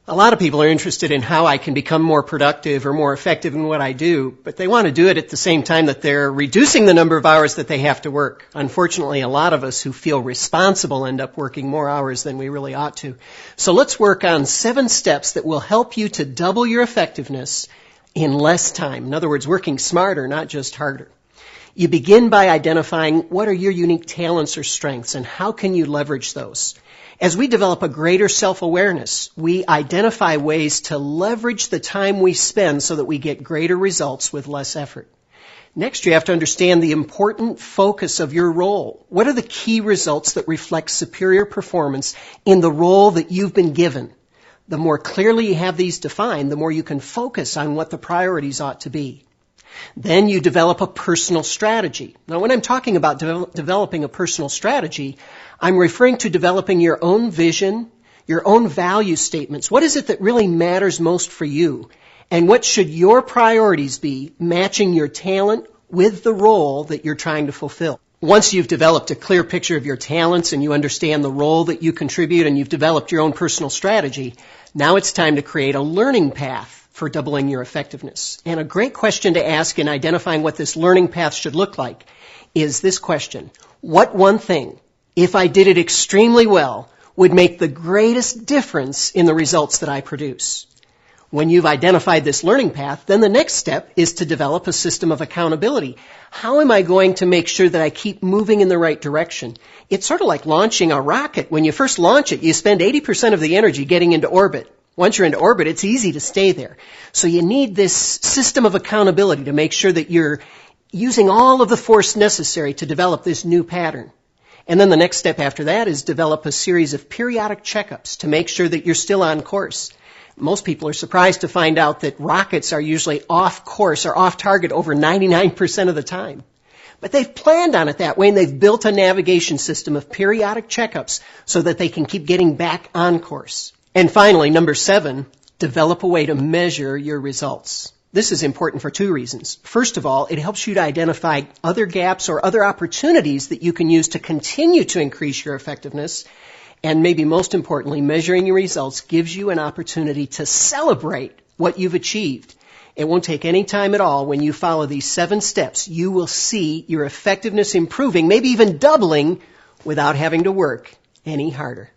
A lot of people are interested in how I can become more productive or more effective in what I do, but they want to do it at the same time that they're reducing the number of hours that they have to work. Unfortunately, a lot of us who feel responsible end up working more hours than we really ought to. So let's work on 7 steps that will help you to double your effectiveness in less time. In other words, working smarter, not just harder. You begin by identifying what are your unique talents or strengths and how can you leverage those. As we develop a greater self-awareness, we identify ways to leverage the time we spend so that we get greater results with less effort. Next, you have to understand the important focus of your role. What are the key results that reflect superior performance in the role that you've been given? The more clearly you have these defined, the more you can focus on what the priorities ought to be. Then you develop a personal strategy. Now, when I'm talking about developing a personal strategy, I'm referring to developing your own vision, your own value statements. What is it that really matters most for you? And what should your priorities be, matching your talent with the role that you're trying to fulfill? Once you've developed a clear picture of your talents and you understand the role that you contribute and you've developed your own personal strategy, now it's time to create a learning path for doubling your effectiveness. And a great question to ask in identifying what this learning path should look like is this question: what one thing, if I did it extremely well, would make the greatest difference in the results that I produce? When you've identified this learning path, then the next step is to develop a system of accountability. How am I going to make sure that I keep moving in the right direction? It's sort of like launching a rocket. When you first launch it, you spend 80% of the energy getting into orbit. Once you're into orbit, it's easy to stay there. So you need this system of accountability to make sure that you're using all of the force necessary to develop this new pattern. And then the next step after that is develop a series of periodic checkups to make sure that you're still on course. Most people are surprised to find out that rockets are usually off course or off target over 99% of the time. But they've planned on it that way, and they've built a navigation system of periodic checkups so that they can keep getting back on course. And finally, number 7, develop a way to measure your results. This is important for 2 reasons. First of all, it helps you to identify other gaps or other opportunities that you can use to continue to increase your effectiveness. And maybe most importantly, measuring your results gives you an opportunity to celebrate what you've achieved. It won't take any time at all. When you follow these 7 steps, you will see your effectiveness improving, maybe even doubling, without having to work any harder.